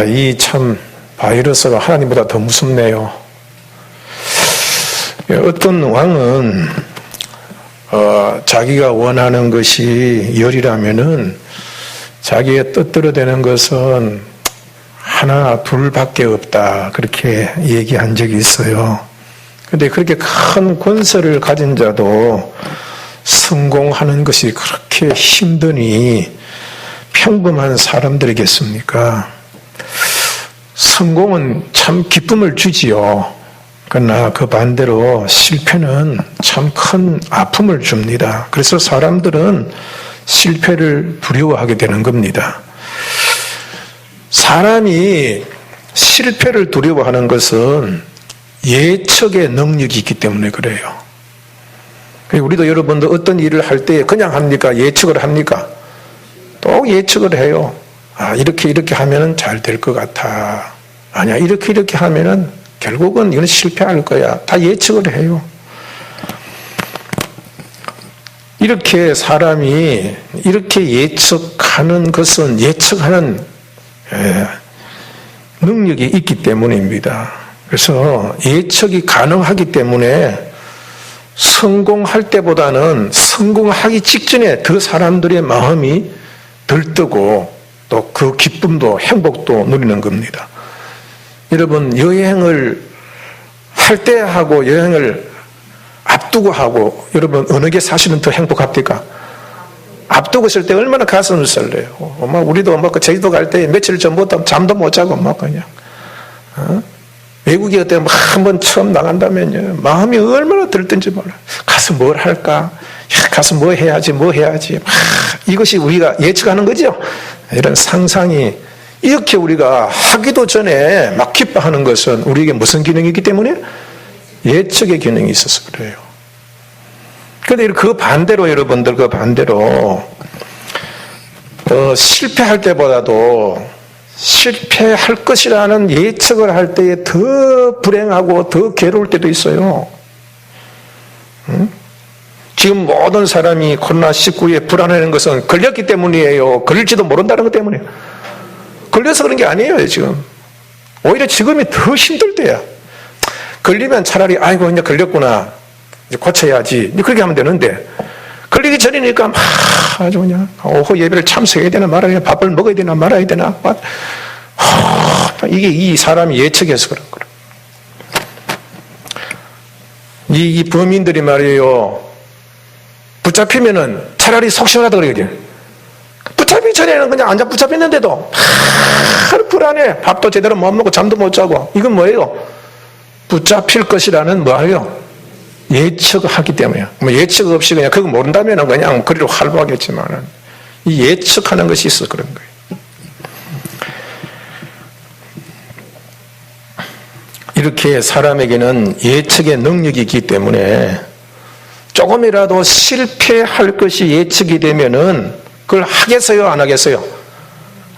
이 참 바이러스가 하나님보다 더 무섭네요. 어떤 왕은 자기가 원하는 것이 열이라면은 자기의 뜻대로 되는 것은 하나 둘밖에 없다, 그렇게 얘기한 적이 있어요. 근데 그렇게 큰 권세를 가진 자도 성공하는 것이 그렇게 힘드니 평범한 사람들이겠습니까? 성공은 참 기쁨을 주지요. 그러나 그 반대로 실패는 참 큰 아픔을 줍니다. 그래서 사람들은 실패를 두려워하게 되는 겁니다. 사람이 실패를 두려워하는 것은 예측의 능력이 있기 때문에 그래요. 우리도 여러분도 어떤 일을 할 때 그냥 합니까? 예측을 합니까? 또 예측을 해요. 이렇게 하면은 잘 될 것 같아. 아니야, 이렇게 하면은 결국은 이건 실패할 거야. 다 예측을 해요. 이렇게 사람이 이렇게 예측하는 것은 예측하는 능력이 있기 때문입니다. 그래서 예측이 가능하기 때문에 성공할 때보다는 성공하기 직전에 그 사람들의 마음이 들뜨고 또 그 기쁨도 행복도 누리는 겁니다. 여러분, 여행을 할 때 하고 여행을 앞두고 하고 여러분 어느 게 사실은 더 행복합니까? 앞두고 있을 때 얼마나 가슴을 설레요. 우리도 그 제주도 갈 때 며칠 전부터 잠도 못 자고 그냥 외국에 어때 한번 처음 나간다면요, 마음이 얼마나 들뜬지 몰라요. 가서 뭘 할까? 가서 뭐 해야지. 이것이 우리가 예측하는 거죠. 이런 상상이, 이렇게 우리가 하기도 전에 막 기뻐하는 것은 우리에게 무슨 기능이기 때문에? 예측의 기능이 있어서 그래요. 그런데 그 반대로 여러분들, 그 반대로 실패할 때보다도 실패할 것이라는 예측을 할 때에 더 불행하고 더 괴로울 때도 있어요. 지금 모든 사람이 코로나19에 불안해하는 것은 걸렸기 때문이에요. 걸릴지도 모른다는 것 때문이에요. 걸려서 그런 게 아니에요, 지금. 오히려 지금이 더 힘들 때야. 걸리면 차라리, 아이고, 이제 걸렸구나. 이제 고쳐야지. 이제 그렇게 하면 되는데, 걸리기 전이니까 아주 그냥 오후 예배를 참석해야 되나 말아야 되나, 밥을 먹어야 되나 말아야 되나. 이게 이 사람이 예측해서 그런 거예요. 이 범인들이 말이에요, 붙잡히면은 차라리 속 시원하다 그러거든요. 붙잡히기 전에는 그냥 앉아 붙잡혔는데도 불안해. 밥도 제대로 못 먹고 잠도 못 자고. 이건 뭐예요? 붙잡힐 것이라는 뭐예요? 예측하기 때문이에요. 예측 없이 그냥 그거 모른다면 그냥 그리로 활보하겠지만은 이 예측하는 것이 있어 그런 거예요. 이렇게 사람에게는 예측의 능력이 있기 때문에 조금이라도 실패할 것이 예측이 되면은 그걸 하겠어요, 안 하겠어요?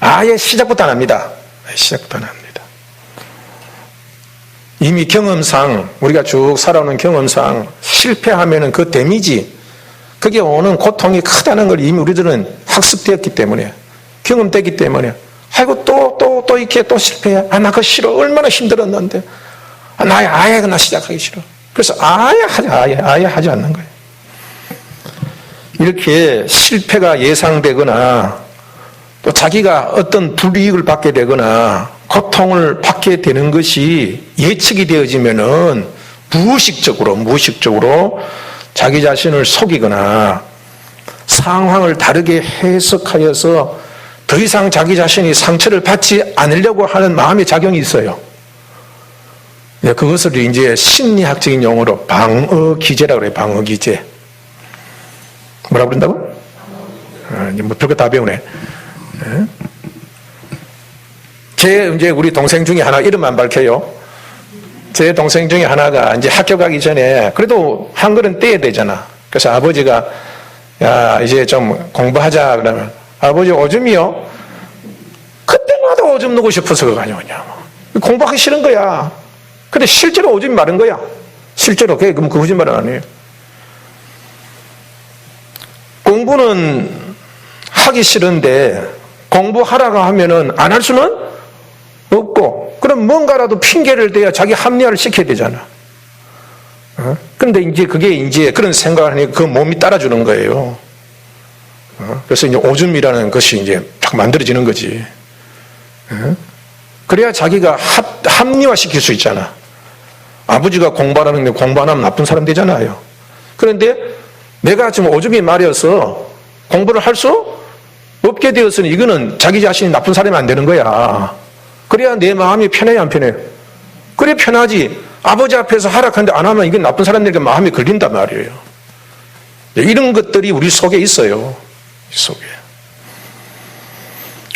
아예 시작부터 안 합니다. 시작부터 안 합니다. 이미 경험상, 우리가 쭉 살아오는 경험상 실패하면은 그 데미지, 그게 오는 고통이 크다는 걸 이미 우리들은 학습되었기 때문에, 경험되기 때문에, 아이고 또 이렇게 또 실패해. 나 그거 싫어. 얼마나 힘들었는데. 아예 나 시작하기 싫어. 그래서 아예 하지 않는 거예요. 이렇게 실패가 예상되거나 또 자기가 어떤 불이익을 받게 되거나 고통을 받게 되는 것이 예측이 되어지면은 무의식적으로 자기 자신을 속이거나 상황을 다르게 해석하여서 더 이상 자기 자신이 상처를 받지 않으려고 하는 마음의 작용이 있어요. 그것을 이제 심리학적인 용어로 방어기제라고 그래요. 방어기제. 뭐라고 그런다고? 뭐 별거 다 배우네. 이제 우리 동생 중에 하나, 이름 안 밝혀요. 제 동생 중에 하나가 이제 학교 가기 전에 그래도 한글은 떼야 되잖아. 그래서 아버지가 야, 이제 좀 공부하자 그러면 아버지 오줌이요? 그때마다 오줌 누고 싶어서 그거 아니오냐. 공부하기 싫은 거야. 근데 실제로 오줌이 마른 거야. 실제로. 그럼 그 거짓말은 아니에요. 공부는 하기 싫은데 공부하라고 하면은 안 할 수는 그럼 뭔가라도 핑계를 대야 자기 합리화를 시켜야 되잖아. 그런데 이제 그게 이제 그런 생각을 하니까 그 몸이 따라주는 거예요. 그래서 이제 오줌이라는 것이 이제 딱 만들어지는 거지. 그래야 자기가 합리화 시킬 수 있잖아. 아버지가 공부 안 하는데 공부 안 하면 나쁜 사람 되잖아요. 그런데 내가 지금 오줌이 마려서 공부를 할 수 없게 되었으니 이거는 자기 자신이 나쁜 사람이 안 되는 거야. 그래야 내 마음이 편해요, 안 편해요? 그래 편하지. 아버지 앞에서 하락하는데 안 하면 이건 나쁜 사람들에게 마음이 걸린단 말이에요. 이런 것들이 우리 속에 있어요. 이 속에.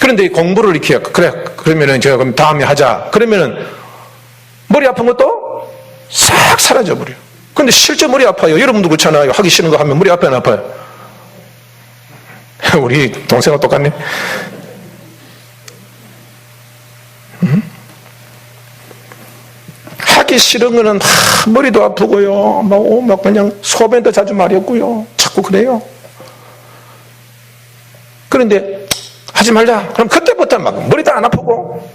그런데 공부를 이렇게 그래 그러면은 제가 그럼 다음에 하자. 그러면은 머리 아픈 것도 싹 사라져 버려. 근데 실제 머리 아파요. 여러분도 그렇잖아요. 하기 싫은 거 하면 머리 아파요, 안 아파요? 우리 동생하고 똑같네. 하기 싫은 거는 머리도 아프고요. 막 그냥 소변도 자주 마렵고요. 자꾸 그래요. 그런데 하지 말자. 그럼 그때부터 막 머리도 안 아프고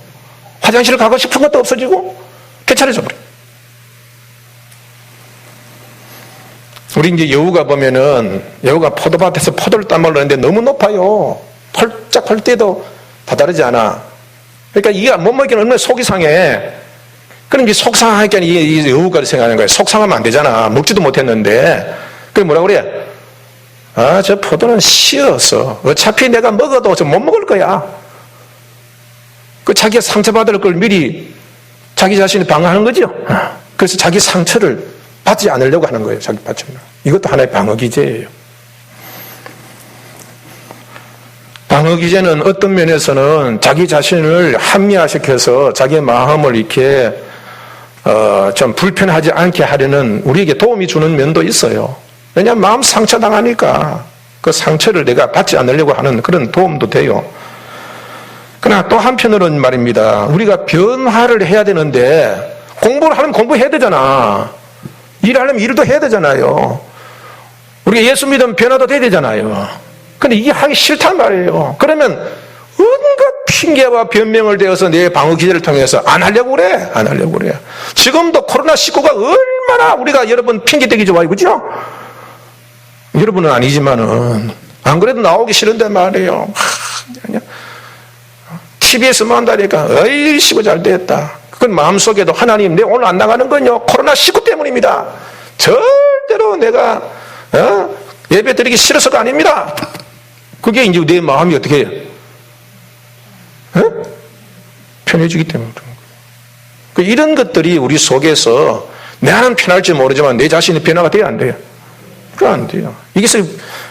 화장실 가고 싶은 것도 없어지고 괜찮아져 버려. 우리 이제 여우가 보면은 여우가 포도밭에서 포도를 따먹으려 하는데 너무 높아요. 펄짝 펄 때도 다다르지 않아. 그러니까 이게 못 먹기는 얼마나 속이 상해. 그럼 이제 속상하니까 이 여우가 생각하는 거예요. 속상하면 안 되잖아. 먹지도 못했는데. 그래 뭐라 그래? 아, 저 포도는 씨어서 어차피 내가 먹어도 저 못 먹을 거야. 그 자기가 상처받을 걸 미리 자기 자신이 방어하는 거죠. 그래서 자기 상처를 받지 않으려고 하는 거예요. 자기 받치면. 이것도 하나의 방어 기제예요. 방어 기제는 어떤 면에서는 자기 자신을 합리화시켜서 자기의 마음을 이렇게 좀 불편하지 않게 하려는 우리에게 도움이 주는 면도 있어요. 왜냐하면 마음 상처 당하니까 그 상처를 내가 받지 않으려고 하는 그런 도움도 돼요. 그러나 또 한편으로는 말입니다. 우리가 변화를 해야 되는데 공부를 하려면 공부해야 되잖아. 일하려면 일도 해야 되잖아요. 우리가 예수 믿으면 변화도 돼야 되잖아요. 근데 이게 하기 싫단 말이에요. 그러면 온갖 핑계와 변명을 대어서 내 방어 기제를 통해서 안 하려고 그래. 안 하려고 그래. 지금도 코로나19가 얼마나 우리가 여러분 핑계대기 좋아요. 그죠? 여러분은 아니지만은 안 그래도 나오기 싫은데 말이에요. TV에서만 한다니까 어이씨고 잘 됐다. 그건 마음속에도 하나님 내 오늘 안 나가는 건요 코로나19 때문입니다. 절대로 내가 예배 드리기 싫어서가 아닙니다. 그게 이제 내 마음이 어떻게 해요? 편해지기 때문에 그런 거예요. 이런 것들이 우리 속에서 나는 편할지 모르지만 내 자신이 변화가 돼야 안 돼요? 그거 안 돼요. 이것을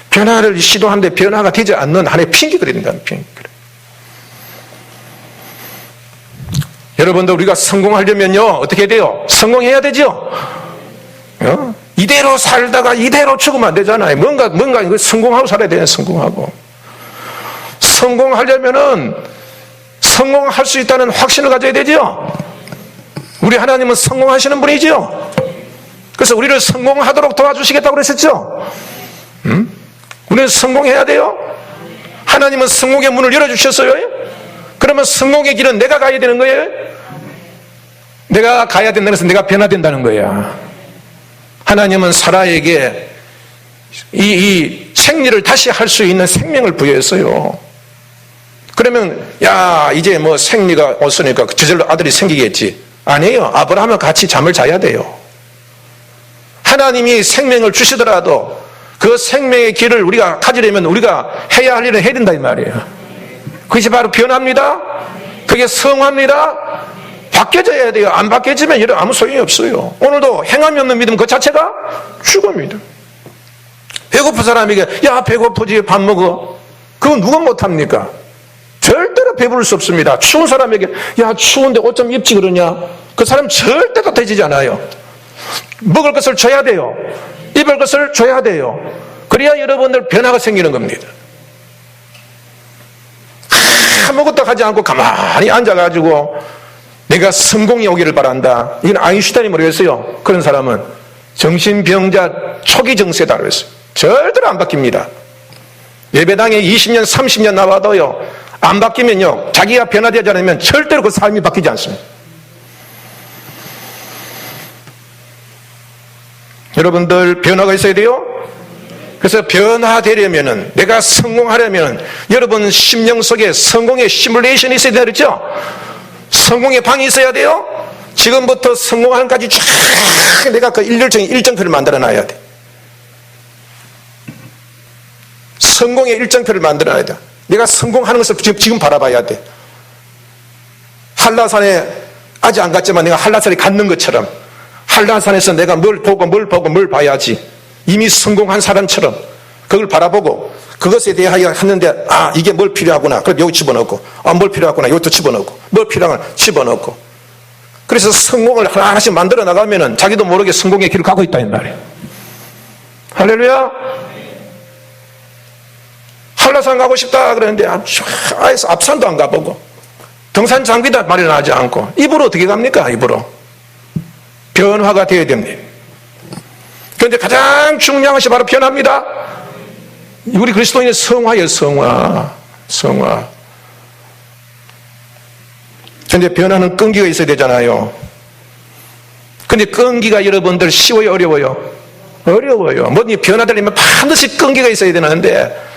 변화를 시도하는데 변화가 되지 않는 하나의 핑계거리 된다는 핑계거리. 여러분들 우리가 성공하려면요 어떻게 돼요? 성공해야 되죠. 이대로 살다가 이대로 죽으면 안 되잖아요. 뭔가 이거 성공하고 살아야 돼요. 성공하려면은 성공할 수 있다는 확신을 가져야 되죠. 우리 하나님은 성공하시는 분이죠. 그래서 우리를 성공하도록 도와주시겠다고 그랬었죠. 우리는 성공해야 돼요. 하나님은 성공의 문을 열어주셨어요. 그러면 성공의 길은 내가 가야 되는 거예요. 내가 가야 된다는 것은 내가 변화된다는 거야. 하나님은 사라에게 이 생리를 다시 할 수 있는 생명을 부여했어요. 그러면 야 이제 뭐 생리가 왔으니까 저절로 아들이 생기겠지. 아니에요. 아브라함과 같이 잠을 자야 돼요. 하나님이 생명을 주시더라도 그 생명의 길을 우리가 가지려면 우리가 해야 할 일은 해야 된다 이 말이에요. 그것이 바로 변화입니다. 그게 성화입니다. 바뀌어져야 돼요. 안 바뀌어지면 이런 아무 소용이 없어요. 오늘도 행함이 없는 믿음 그 자체가 죽음입니다. 배고픈 사람에게 야 배고프지 밥 먹어. 그건 누가 못합니까? 절대로 배부를 수 없습니다. 추운 사람에게 야 추운데 옷 좀 입지 그러냐? 그 사람 절대로 되지 않아요. 먹을 것을 줘야 돼요. 입을 것을 줘야 돼요. 그래야 여러분들 변화가 생기는 겁니다. 아무것도 하지 않고 가만히 앉아가지고 내가 성공이 오기를 바란다. 이건 아인슈타인이 뭐라고 했어요? 그런 사람은 정신병자 초기 정세다 그랬어요. 절대로 안 바뀝니다. 예배당에 20년 30년 나와도요 안 바뀌면요 자기가 변화되지 않으면 절대로 그 삶이 바뀌지 않습니다. 여러분들 변화가 있어야 돼요. 그래서 변화되려면은, 내가 성공하려면 여러분 심령 속에 성공의 시뮬레이션이 있어야 되겠죠. 성공의 방이 있어야 돼요. 지금부터 성공하는 까지 쫙 내가 그 일정표를 만들어 놔야 돼. 성공의 일정표를 만들어 놔야 돼. 내가 성공하는 것을 지금 바라봐야 돼. 한라산에 아직 안 갔지만 내가 한라산에 갔는 것처럼, 한라산에서 내가 뭘 보고 뭘 봐야지. 이미 성공한 사람처럼 그걸 바라보고 그것에 대하여 하는데, 이게 뭘 필요하구나. 그럼 여기 집어넣고, 뭘 필요하구나. 여기도 집어넣고, 뭘 필요하구나. 집어넣고. 그래서 성공을 하나씩 만들어 나가면은 자기도 모르게 성공의 길을 가고 있다 이 말이에요. 할렐루야. 한라산 가고 싶다 그러는데 아예 앞산도 안 가보고 등산 장비도 마련하지 않고 입으로 어떻게 갑니까? 입으로. 변화가 되어야 됩니다. 그런데 가장 중요한 것이 바로 변화입니다. 우리 그리스도인의 성화예요. 성화. 그런데 변화는 끈기가 있어야 되잖아요. 그런데 끈기가 여러분들 쉬워요? 어려워요? 어려워요. 뭐니 변화되려면 반드시 끈기가 있어야 되는데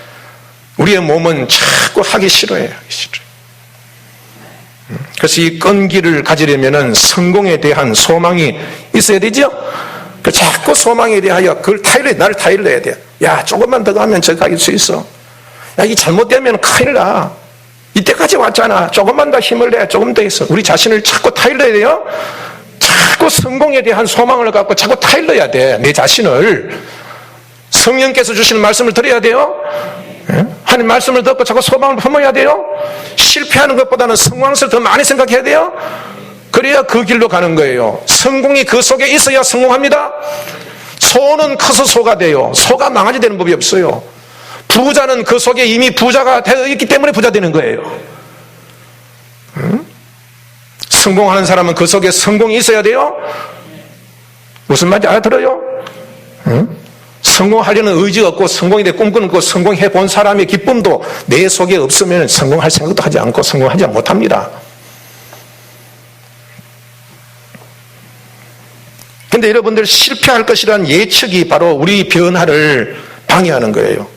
우리의 몸은 자꾸 하기 싫어해요. 그래서 이 끈기를 가지려면 성공에 대한 소망이 있어야 되죠. 자꾸 소망에 대하여 그걸 나를 타일러야 돼요. 야, 조금만 더 가면 저기 갈 수 있어. 야, 이게 잘못되면 큰일 나. 이때까지 왔잖아. 조금만 더 힘을 내. 조금 더 있어. 우리 자신을 자꾸 타일러야 돼요. 자꾸 성공에 대한 소망을 갖고 자꾸 타일러야 돼. 내 자신을. 성령께서 주시는 말씀을 들어야 돼요. 하나님 말씀을 듣고 자꾸 소망을 품어야 돼요. 실패하는 것보다는 성공하는 것을 더 많이 생각해야 돼요. 그래야 그 길로 가는 거예요. 성공이 그 속에 있어야 성공합니다. 소는 커서 소가 돼요. 소가 망하지 되는 법이 없어요. 부자는 그 속에 이미 부자가 되어 있기 때문에 부자 되는 거예요. 성공하는 사람은 그 속에 성공이 있어야 돼요. 무슨 말인지 알아들어요? 성공하려는 의지가 없고 성공에 대해 꿈꾸는 거 성공해 본 사람의 기쁨도 내 속에 없으면 성공할 생각도 하지 않고 성공하지 못합니다. 그런데 여러분들 실패할 것이라는 예측이 바로 우리 변화를 방해하는 거예요.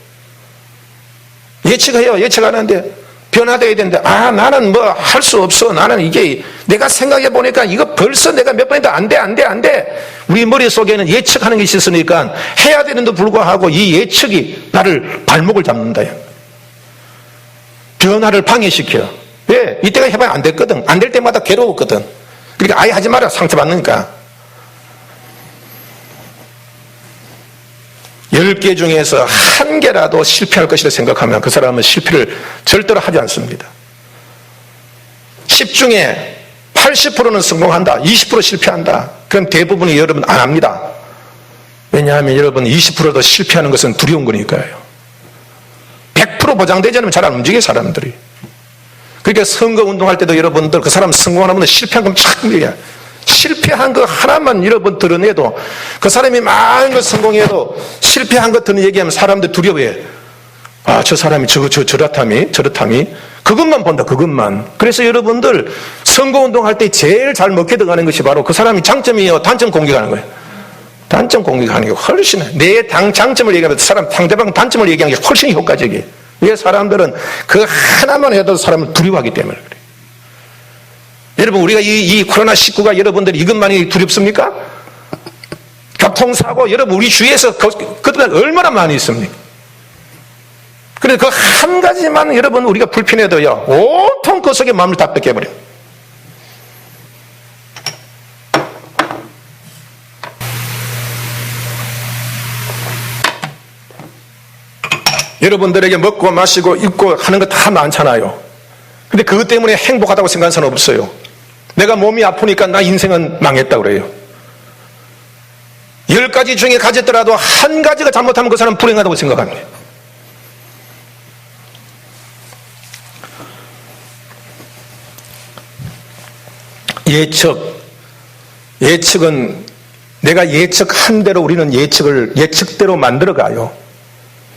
예측해요. 예측하는데 변화돼야 되는데 나는 뭐 할 수 없어. 나는 이게 내가 생각해 보니까 이거 벌써 내가 몇 번이다 안 돼. 우리 머릿속에는 예측하는 것이 있으니까 해야 되는데도 불구하고 이 예측이 나를 발목을 잡는다. 변화를 방해시켜. 왜? 이때가 해봐야 안 됐거든. 안 될 때마다 괴로웠거든. 그러니까 아예 하지 마라. 상처받으니까. 10개 중에서 1개라도 실패할 것이라 생각하면 그 사람은 실패를 절대로 하지 않습니다. 10 중에 80%는 성공한다. 20% 실패한다. 그럼 대부분이 여러분 안 합니다. 왜냐하면 여러분 20%도 실패하는 것은 두려운 거니까요. 100% 보장되지 않으면 잘 안 움직여요, 사람들이. 그러니까 선거 운동할 때도 여러분들 그 사람 성공하는 분들 실패한 건 참 밀려. 실패한 거 하나만 여러분 드러내도 그 사람이 많은 걸 성공해도 실패한 것 드는 얘기하면 사람들 두려워해. 저 사람이 저렇다미 그것만 본다. 그것만. 그래서 여러분들 선거운동할 때 제일 잘 먹게 들어가는 것이 바로 그 사람이 장점이에요, 단점 공격하는 거예요. 단점 공격하는 게 훨씬 내 장점을 얘기하면 상대방 단점을 얘기하는 게 훨씬 효과적이에요. 왜? 사람들은 그 하나만 해도 사람을 두려워하기 때문에 그래요. 여러분 우리가 이 코로나19가 여러분들이 이것만이 두렵습니까? 교통사고 여러분 우리 주위에서 그동안 얼마나 많이 있습니까? 그런데 그 한 가지만 여러분 우리가 불편해도요 온통 그 속에 마음을 다 뺏겨버려요. 여러분들에게 먹고 마시고 입고 하는 거 다 많잖아요. 근데 그것 때문에 행복하다고 생각하는 사람은 없어요. 내가 몸이 아프니까 나 인생은 망했다고 그래요. 10가지 중에 가졌더라도 한 가지가 잘못하면 그 사람은 불행하다고 생각합니다. 예측은 내가 예측한 대로 우리는 예측대로 만들어가요.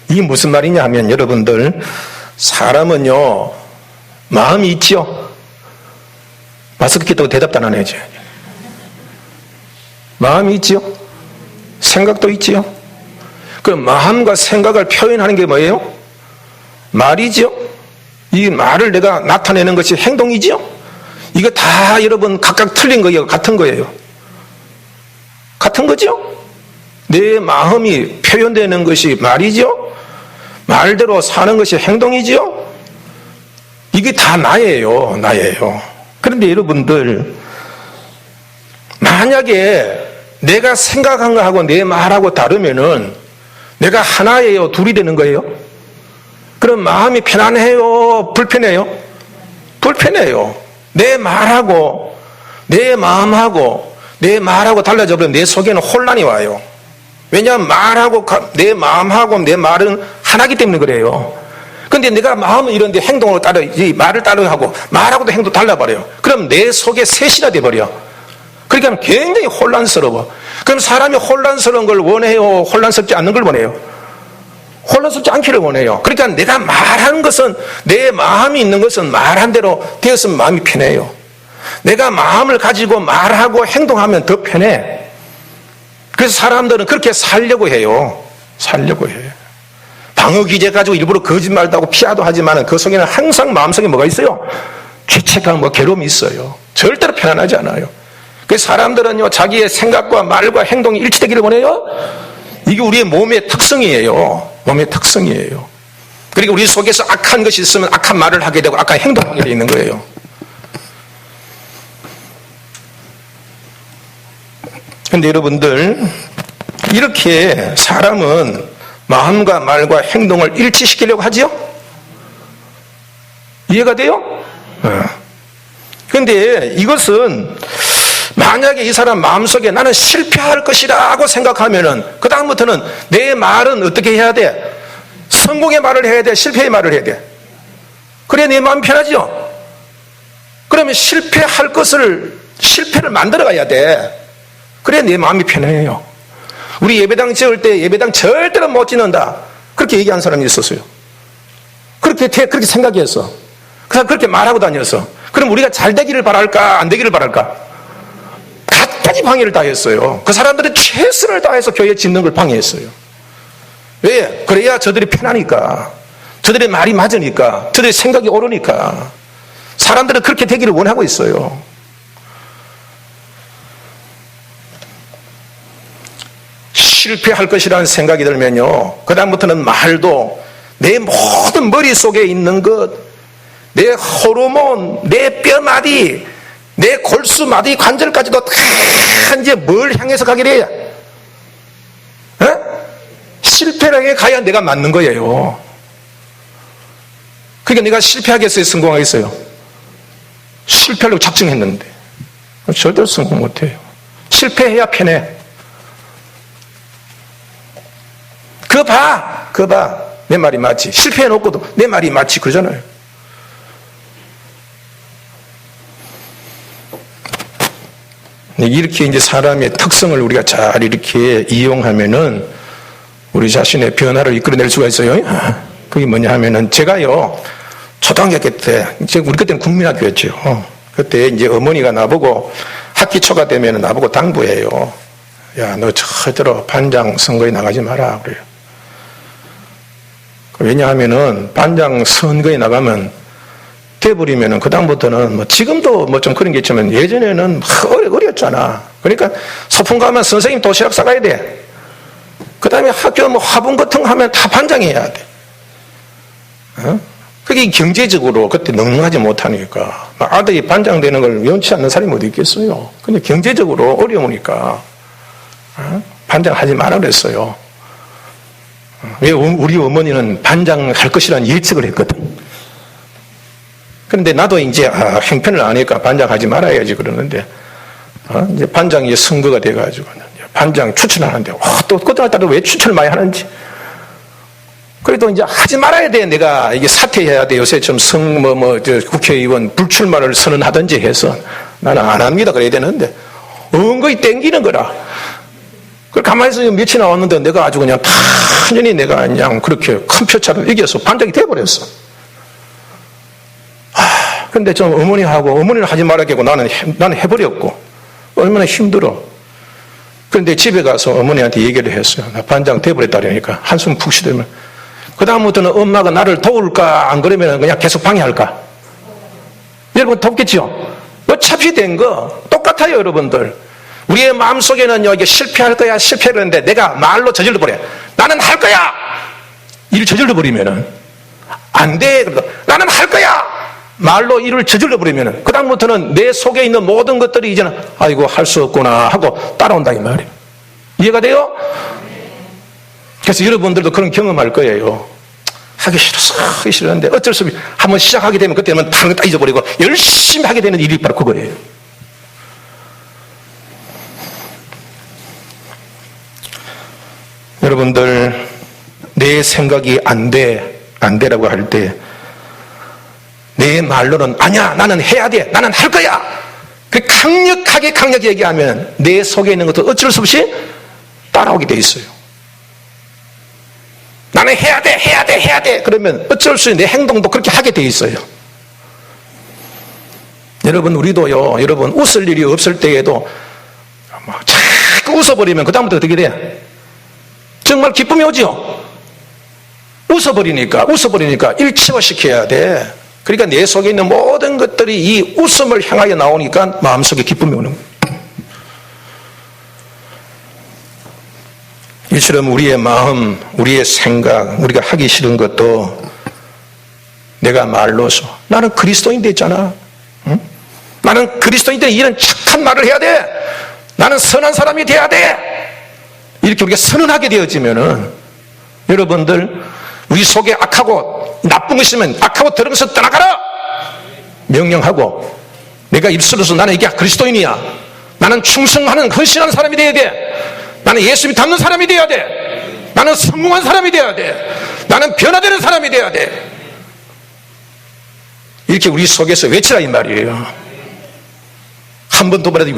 이게 무슨 말이냐 하면 여러분들 사람은요 마음이 있죠. 마스크 꼈다고 대답도 안 하죠. 마음이 있죠. 생각도 있지요. 그 마음과 생각을 표현하는 게 뭐예요? 말이죠. 이 말을 내가 나타내는 것이 행동이지요. 이거 다 여러분 각각 틀린 거예요? 같은 거예요? 같은 거죠? 내 마음이 표현되는 것이 말이죠. 말대로 사는 것이 행동이지요. 이게 다 나예요. 그런데 여러분들, 만약에 내가 생각한 거하고 내 말하고 다르면은 내가 하나예요? 둘이 되는 거예요? 그럼 마음이 편안해요? 불편해요? 불편해요. 내 말하고 내 마음하고 내 말하고 달라져 버리면 내 속에는 혼란이 와요. 왜냐하면 말하고 내 마음하고 내 말은 하나기 때문에 그래요. 근데 내가 마음은 이런데 행동으로 따라, 이 말을 따르하고 말하고도 행동 달라버려요. 그럼 내 속에 셋이나 돼버려. 그러니까 굉장히 혼란스러워. 그럼 사람이 혼란스러운 걸 원해요? 혼란스럽지 않는 걸 원해요? 혼란스럽지 않기를 원해요. 그러니까 내가 말하는 것은, 내 마음이 있는 것은 말한 대로 되었으면 마음이 편해요. 내가 마음을 가지고 말하고 행동하면 더 편해. 그래서 사람들은 그렇게 살려고 해요. 방어 기제 가지고 일부러 거짓말도 하고 피하도 하지만 그 속에는 항상 마음속에 뭐가 있어요? 죄책감, 괴로움이 있어요. 절대로 편안하지 않아요. 그래서 사람들은요, 자기의 생각과 말과 행동이 일치되기를 원해요. 이게 우리의 몸의 특성이에요. 그러니까 우리 속에서 악한 것이 있으면 악한 말을 하게 되고 악한 행동을 하게 되어 있는 거예요. 그런데 여러분들, 이렇게 사람은 마음과 말과 행동을 일치시키려고 하지요? 이해가 돼요? 그런데 이것은 만약에 이 사람 마음속에 나는 실패할 것이라고 생각하면은 그 다음부터는 내 말은 어떻게 해야 돼? 성공의 말을 해야 돼? 실패의 말을 해야 돼? 그래 내 마음 편하죠? 그러면 실패를 만들어 가야 돼. 그래 내 마음이 편해요. 우리 예배당 지을 때 예배당 절대로 못 짓는다, 그렇게 얘기한 사람이 있었어요. 그렇게 생각했어. 그래서 그렇게 말하고 다녔어. 그럼 우리가 잘 되기를 바랄까 안 되기를 바랄까? 갖가지 방해를 다 했어요. 그 사람들은 최선을 다해서 교회 짓는 걸 방해했어요. 왜? 그래야 저들이 편하니까, 저들의 말이 맞으니까, 저들의 생각이 옳으니까. 사람들은 그렇게 되기를 원하고 있어요. 실패할 것이라는 생각이 들면요, 그 다음부터는 말도 내 모든 머릿속에 있는 것, 내 호르몬, 내 뼈마디, 내 골수마디 관절까지도 다 이제 뭘 향해서 가게 돼? 실패를 해 가야 내가 맞는 거예요. 그러니까 내가 실패하겠어요? 성공하겠어요? 실패하려고 작정했는데 절대로 성공 못해요. 실패해야 편해. 그거 봐. 내 말이 맞지. 실패해놓고도 내 말이 맞지. 그러잖아요. 이렇게 이제 사람의 특성을 우리가 잘 이렇게 이용하면은 우리 자신의 변화를 이끌어낼 수가 있어요. 그게 뭐냐 하면은, 제가요, 초등학교 때, 우리 그때는 국민학교였죠. 그때 이제 어머니가 나보고 학기 초가 되면 나보고 당부해요. 야, 너 절대로 반장 선거에 나가지 마라. 그래요. 왜냐하면은 반장 선거에 나가면 돼버리면은 그다음부터는 뭐 지금도 뭐 좀 그런 게 있지만 예전에는 어렸잖아. 그러니까 소풍 가면 선생님 도시락 싸가야 돼. 그 다음에 학교 뭐 화분 같은 거 하면 다 반장해야 돼. 그게 경제적으로 그때 능하지 못하니까 아들이 반장 되는 걸 원치 않는 사람이 어디 있겠어요. 근데 경제적으로 어려우니까 반장하지 말라 그랬어요. 왜? 우리 어머니는 반장할 것이라는 예측을 했거든. 그런데 나도 이제 형편을 아니까 반장하지 말아야지 그러는데 이제 반장이 선거가 돼가지고 반장 추천하는데 또 그때마다 왜 추천을 많이 하는지. 그래도 이제 하지 말아야 돼. 내가 이게 사퇴해야 돼. 요새처럼 국회의원 불출마를 선언하든지 해서 나는 안 합니다. 그래야 되는데 은근히 땡기는 거라. 그 가만히 있어 며칠 나왔는데 내가 아주 그냥 단연히 내가 그냥 그렇게 큰 표차로 이겨서 반장이 돼버렸어. 근데 좀 어머니는 하지 말라고 나는 해버렸고 얼마나 힘들어. 그런데 집에 가서 어머니한테 얘기를 했어요. 나 반장 돼버렸다니까. 한숨 푹 쉬더면. 그다음부터는 엄마가 나를 도울까, 안 그러면 그냥 계속 방해할까? 여러분, 돕겠죠? 어차피 된 거 똑같아요, 여러분들. 우리의 마음속에는요, 이게 실패할 거야, 실패를 했는데 내가 말로 저질러 버려. 나는 할 거야! 일을 저질러 버리면은, 안 돼. 나는 할 거야! 말로 일을 저질러 버리면은, 그다음부터는 내 속에 있는 모든 것들이 이제는, 아이고, 할 수 없구나 하고 따라온다, 이 말이에요. 이해가 돼요? 그래서 여러분들도 그런 경험할 거예요. 하기 싫어서 하기 싫었는데 어쩔 수 없이 한번 시작하게 되면 그때는 다른 거 다 잊어버리고 열심히 하게 되는 일이 바로 그거예요. 여러분들, 내 생각이 안 돼라고 할 때 내 말로는 아니야, 나는 해야 돼, 나는 할 거야, 그 강력하게 얘기하면 내 속에 있는 것도 어쩔 수 없이 따라오게 돼 있어요. 나는 해야 돼 그러면 어쩔 수 없이 내 행동도 그렇게 하게 돼 있어요. 여러분, 우리도요, 여러분, 웃을 일이 없을 때에도 자꾸 웃어버리면 그다음부터 어떻게 돼? 정말 기쁨이 오죠? 웃어버리니까 일치화시켜야 돼. 그러니까 내 속에 있는 모든 것들이 이 웃음을 향하여 나오니까 마음속에 기쁨이 오는 거예요. 이처럼 우리의 마음, 우리의 생각, 우리가 하기 싫은 것도 내가 말로서 나는 그리스도인 됐잖아. 응? 나는 그리스도인 때 이런 착한 말을 해야 돼. 나는 선한 사람이 돼야 돼. 이렇게 우리가 선언하게 되어지면은 여러분들, 우리 속에 악하고 나쁜 것이 있으면 악하고 더러면서 떠나가라 명령하고, 내가 입술로서 나는 이게 그리스도인이야, 나는 충성하는 헌신하는 사람이 돼야 돼, 나는 예수님 닮는 사람이 돼야 돼, 나는 성공한 사람이 돼야 돼, 나는 변화되는 사람이 돼야 돼, 이렇게 우리 속에서 외치라 이 말이에요. 한 번 두 번이라도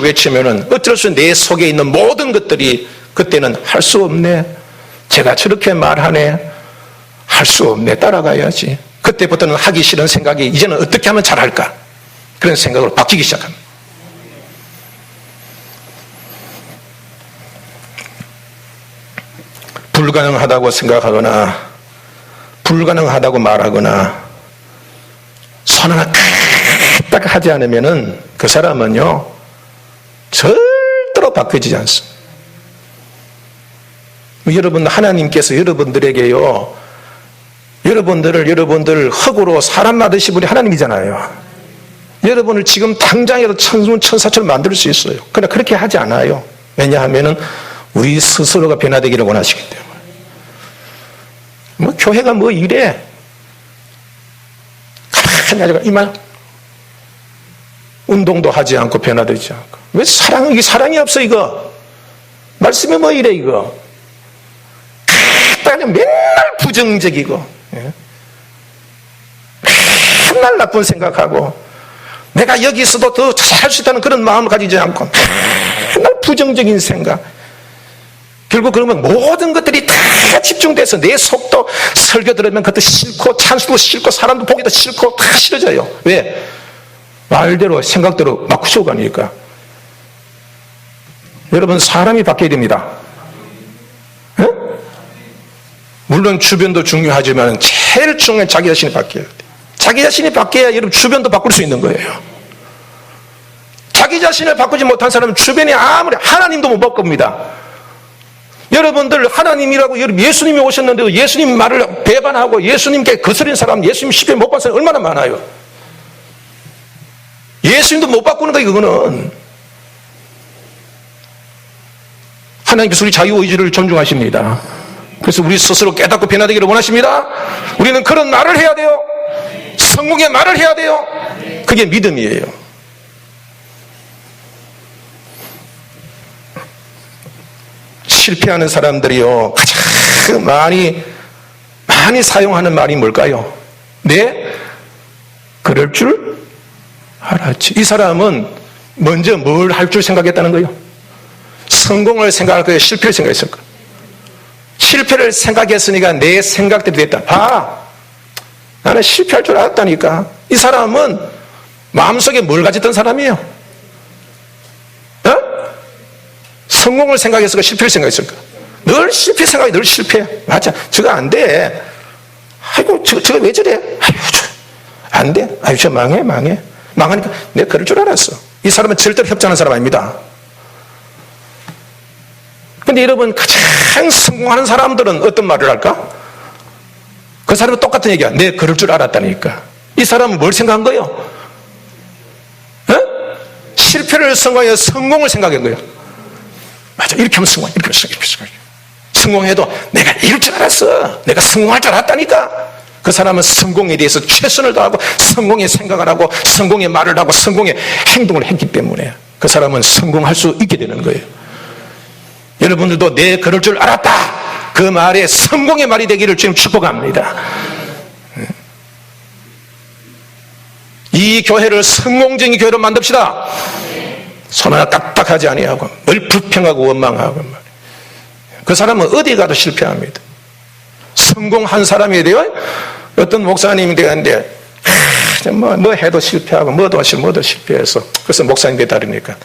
외치면은 어쩔 수 없이 내 속에 있는 모든 것들이 그때는 할 수 없네, 제가 저렇게 말하네, 할 수 없네, 따라가야지. 그때부터는 하기 싫은 생각이 이제는 어떻게 하면 잘할까, 그런 생각으로 바뀌기 시작합니다. 불가능하다고 생각하거나 불가능하다고 말하거나 손 하나 딱 하지 않으면은 그 사람은요 절대로 바뀌어지지 않습니다. 여러분, 하나님께서 여러분들에게요, 여러분들 흙으로 사람 만드신 분이 하나님이잖아요. 여러분을 지금 당장이라도 천사처럼 만들 수 있어요. 그러나 그렇게 하지 않아요. 왜냐하면은 우리 스스로가 변화되기를 원하시기 때문에. 교회가 이래, 가만히 하자가 이만 운동도 하지 않고 변화되지 않고, 왜 이게 사랑이 없어, 이거 말씀이 이래, 이거 맨날 부정적이고, 맨날 나쁜 생각하고, 내가 여기서도 더 잘 수 있다는 그런 마음을 가지지 않고 맨날 부정적인 생각. 결국 그러면 모든 것들이 다 집중돼서 내 속도, 설교 들으면 그것도 싫고 찬수도 싫고 사람도 보기도 싫고 다 싫어져요. 왜? 말대로 생각대로 막 구속하니까. 여러분, 사람이 바뀌어야 됩니다. 네? 물론 주변도 중요하지만 제일 중요한 자기 자신이 바뀌어야 돼. 자기 자신이 바뀌어야 여러분 주변도 바꿀 수 있는 거예요. 자기 자신을 바꾸지 못한 사람은 주변에 아무리 하나님도 못 바꿉니다. 여러분들, 하나님이라고 예수님이 오셨는데도 예수님 말을 배반하고 예수님께 거스린 사람, 예수님 십배 못 받은 사람 얼마나 많아요. 예수님도 못 바꾸는 거예요. 그거는 하나님께서 우리 자유의지를 존중하십니다. 그래서 우리 스스로 깨닫고 변화되기를 원하십니다. 우리는 그런 말을 해야 돼요. 성공의 말을 해야 돼요. 그게 믿음이에요. 실패하는 사람들이요, 가장 많이 사용하는 말이 뭘까요? 네, 그럴 줄 알았지. 이 사람은 먼저 뭘 할 줄 생각했다는 거예요? 성공을 생각할 거예요? 실패를 생각했을 거예요? 실패를 생각했으니까 내 생각대로 됐다. 봐, 나는 실패할 줄 알았다니까. 이 사람은 마음속에 뭘 가졌던 사람이에요? 성공을 생각했을까? 실패를 생각했을까? 늘 실패 생각이 늘 실패. 맞아. 저거 안 돼. 아이고, 저거 왜 저래? 아이고, 안 돼. 아이고, 저 망해. 망하니까 내가 그럴 줄 알았어. 이 사람은 절대로 협조하는 사람 아닙니다. 근데 여러분, 가장 성공하는 사람들은 어떤 말을 할까? 그 사람은 똑같은 얘기야. 내가 그럴 줄 알았다니까. 이 사람은 뭘 생각한 거예요? 어? 실패를 생각해 성공을 생각한 거예요. 맞아. 이렇게 하면 성공, 이렇게 하면 성공. 성공해도 내가 이럴 줄 알았어. 내가 성공할 줄 알았다니까. 그 사람은 성공에 대해서 최선을 다하고 성공의 생각을 하고 성공의 말을 하고 성공의 행동을 했기 때문에 그 사람은 성공할 수 있게 되는 거예요. 여러분들도 내 그럴 줄 알았다. 그 말에 성공의 말이 되기를 지금 축복합니다. 이 교회를 성공적인 교회로 만듭시다. 손 하나 까딱하지 아니하고 늘 불평하고 원망하고 그 사람은 어디 가도 실패합니다. 성공한 사람이 돼요. 어떤 목사님이 되었는데 뭐 해도 실패하고 뭐도 실패해서 그래서 목사님 되다르니까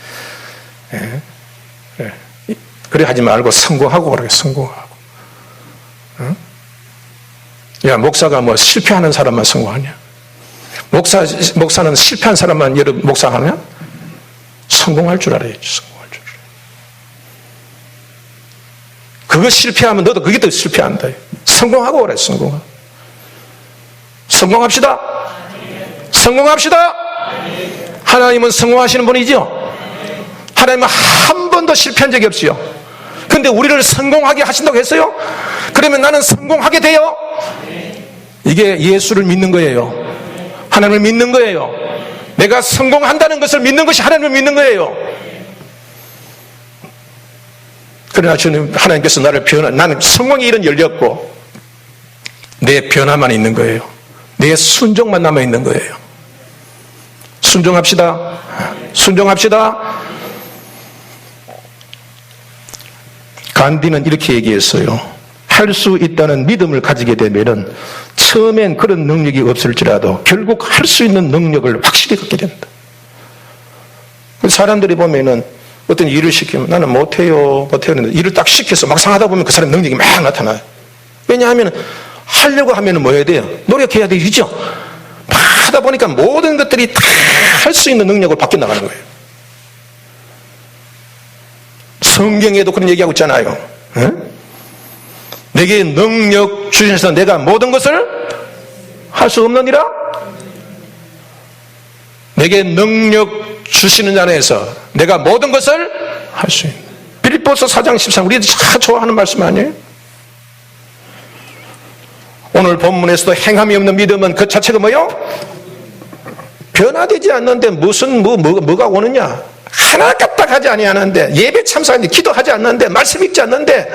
그래 하지 말고 성공하고 그래. 성공하고. 응? 야, 목사가 뭐 실패하는 사람만 성공하냐? 목사는 실패한 사람만 여러분 목사하냐? 성공할 줄 알아야지. 성공할 줄 알아야. 그거 실패하면 너도 그게 더 실패한다. 성공하고 그래. 성공하고. 성공합시다. 성공합시다. 하나님은 성공하시는 분이죠. 하나님은 한 번도 실패한 적이 없지요. 근데 우리를 성공하게 하신다고 했어요? 그러면 나는 성공하게 돼요? 이게 예수를 믿는 거예요. 하나님을 믿는 거예요. 내가 성공한다는 것을 믿는 것이 하나님을 믿는 거예요. 그러나 저는 하나님께서 나는 성공의 일은 열렸고 내 변화만 있는 거예요. 내 순종만 남아 있는 거예요. 순종합시다. 순종합시다. 간디는 이렇게 얘기했어요. 할 수 있다는 믿음을 가지게 되면은 처음엔 그런 능력이 없을지라도 결국 할 수 있는 능력을 확실히 갖게 된다. 사람들이 보면은 어떤 일을 시키면 나는 못해요. 일을 딱 시켜서 막상 하다 보면 그 사람 능력이 막 나타나요. 왜냐하면 하려고 하면은 뭐 해야 돼요? 노력해야 되죠. 막 하다 보니까 모든 것들이 다 할 수 있는 능력을 바뀌어 나가는 거예요. 성경에도 그런 얘기하고 있잖아요. 응? 내게 능력 주셔서 내가 모든 것을 할 수 없느니라? 내게 능력 주시는 자에서 내가 모든 것을 할 수 있는. 빌립보서 4장 13 우리도 참 좋아하는 말씀 아니에요? 오늘 본문에서도 행함이 없는 믿음은 그 자체가 뭐요? 변화되지 않는데 무슨 뭐가 오느냐? 하나 까딱하지 아니하는데 예배 참석하는데 기도하지 않는데 말씀 읽지 않는데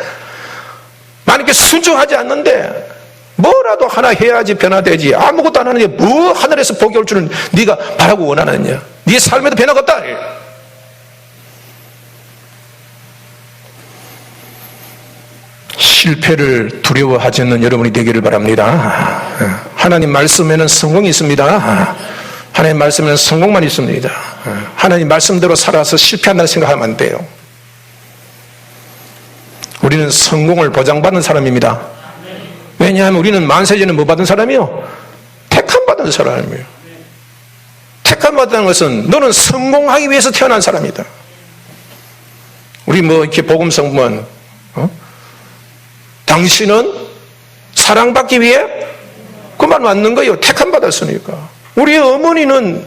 하나님께 순종하지 않는데 뭐라도 하나 해야지 변화되지. 아무것도 안 하는데 뭐 하늘에서 복이 올 줄은 네가 바라고 원하느냐? 네 삶에도 변화가 없다. 실패를 두려워하지 않는 여러분이 되기를 바랍니다. 하나님 말씀에는 성공이 있습니다. 하나님 말씀에는 성공만 있습니다. 하나님 말씀대로 살아서 실패한다는 생각하면 안 돼요. 우리는 성공을 보장받는 사람입니다. 왜냐하면 우리는 만세전에 뭐 받은 사람이요? 택함받은 사람이에요. 택함받는 것은 너는 성공하기 위해서 태어난 사람이다. 우리 뭐 이렇게 복음성문 당신은 사랑받기 위해 그만 왔는 거예요. 택함받았으니까. 우리 어머니는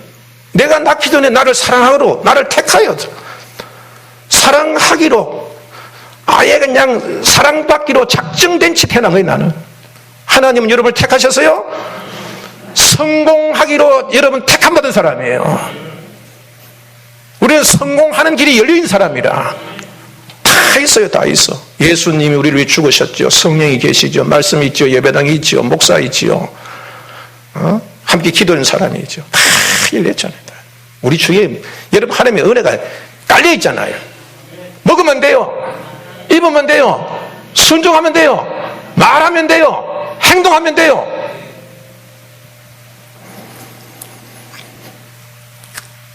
내가 낳기 전에 나를 사랑하기로 나를 택하여 사랑하기로 아예 그냥 사랑받기로 작정된 채 태어난 거예요. 나는. 하나님은 여러분을 택하셨어요? 성공하기로 여러분 택함받은 사람이에요. 우리는 성공하는 길이 열려있는 사람이라. 다 있어요. 다 있어. 예수님이 우리를 위해 죽으셨죠. 성령이 계시죠. 말씀이 있죠. 예배당이 있죠. 목사 있죠. 함께 기도하는 사람이 있죠. 다 열렸잖아요. 우리 주위에 여러분 하나님의 은혜가 깔려 있잖아요. 먹으면 돼요. 입으면 돼요. 순종하면 돼요. 말하면 돼요. 행동하면 돼요.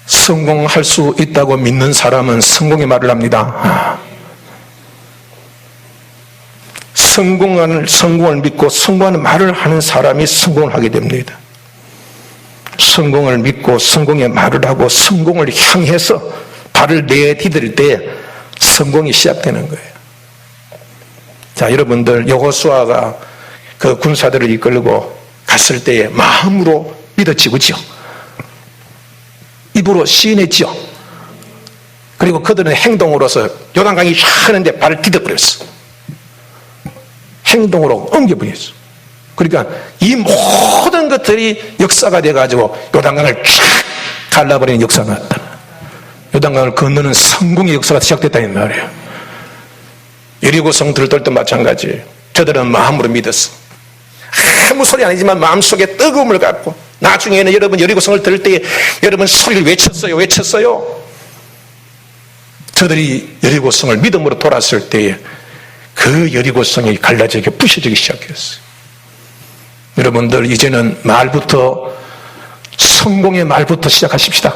성공할 수 있다고 믿는 사람은 성공의 말을 합니다. 성공을 믿고 성공하는 말을 하는 사람이 성공을 하게 됩니다. 성공을 믿고 성공의 말을 하고 성공을 향해서 발을 내디딜 때 성공이 시작되는 거예요. 자, 여러분들 여호수아가 그 군사들을 이끌고 갔을 때에 마음으로 믿었지, 그렇죠? 입으로 시인했죠. 그리고 그들은 행동으로서 요단강이 쫙 하는데 발을 디뎌버렸어. 행동으로 옮겨버렸어. 그러니까 이 모든 것들이 역사가 돼가지고 요단강을 쫙 갈라버리는 역사가 났다. 요단강을 건너는 성공의 역사가 시작됐다 이 말이에요. 여리고성 들떨 때 마찬가지. 저들은 마음으로 믿었어. 아무 소리 아니지만 마음속에 뜨거움을 갖고 나중에는 여러분 여리고성을 들을 때 여러분 소리를 외쳤어요. 저들이 여리고성을 믿음으로 돌았을 때에 그 여리고성이 갈라지게 부셔지기 시작했어요. 여러분들 이제는 말부터 성공의 말부터 시작하십시다.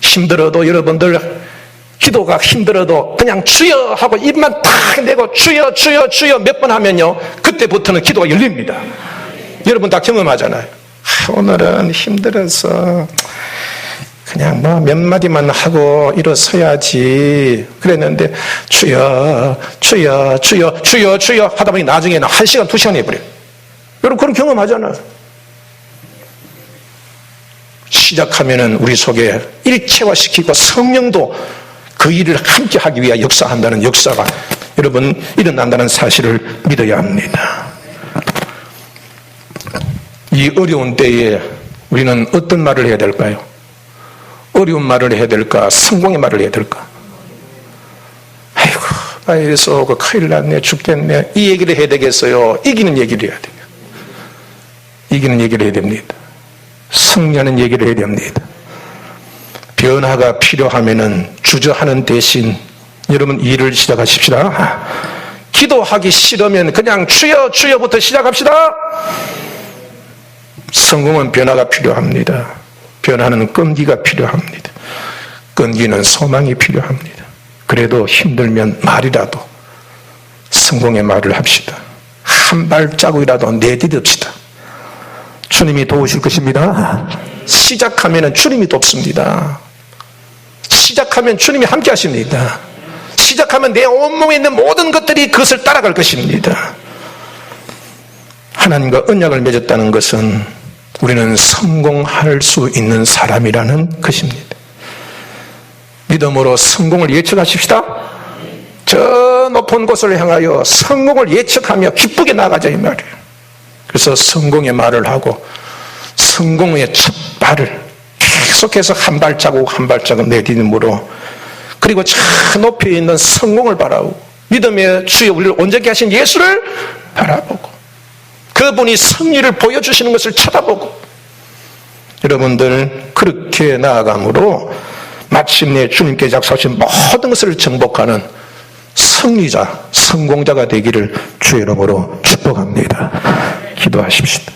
힘들어도 여러분들 기도가 힘들어도 그냥 주여 하고 입만 탁 내고 주여 몇 번 하면요 그때부터는 기도가 열립니다. 여러분 다 경험하잖아요. 오늘은 힘들어서 그냥 뭐 몇 마디만 하고 일어서야지 그랬는데 주여 하다 보니 나중에는 1시간 2시간 해버려요. 여러분 그런 경험하잖아요. 시작하면은 우리 속에 일체화시키고 성령도 그 일을 함께 하기 위해 역사한다는 역사가 여러분 일어난다는 사실을 믿어야 합니다. 이 어려운 때에 우리는 어떤 말을 해야 될까요? 어려운 말을 해야 될까? 성공의 말을 해야 될까? 아이고 바이러스 오고 큰일 났네 죽겠네 이 얘기를 해야 되겠어요? 이기는 얘기를 해야 돼요. 이기는 얘기를 해야 됩니다. 승리하는 얘기를 해야 됩니다. 변화가 필요하면은 주저하는 대신 여러분 일을 시작하십시다. 기도하기 싫으면 그냥 주여부터 시작합시다. 성공은 변화가 필요합니다. 변화는 끈기가 필요합니다. 끈기는 소망이 필요합니다. 그래도 힘들면 말이라도 성공의 말을 합시다. 한 발자국이라도 내디딥시다. 주님이 도우실 것입니다. 시작하면 주님이 돕습니다. 시작하면 주님이 함께 하십니다. 시작하면 내 온몸에 있는 모든 것들이 그것을 따라갈 것입니다. 하나님과 언약을 맺었다는 것은 우리는 성공할 수 있는 사람이라는 것입니다. 믿음으로 성공을 예측하십시다. 저 높은 곳을 향하여 성공을 예측하며 기쁘게 나가자 이 말이에요. 그래서 성공의 말을 하고 성공의 첫 발을 계속해서 한 발자국 한 발자국 내딛음으로 그리고 저 높이 있는 성공을 바라보고 믿음의 주여 우리를 온전케 하신 예수를 바라보고 그분이 승리를 보여주시는 것을 쳐다보고 여러분들 그렇게 나아감으로 마침내 주님께 약속하신 모든 것을 정복하는 승리자, 성공자가 되기를 주의 이름으로 축복합니다. 기도하십시다.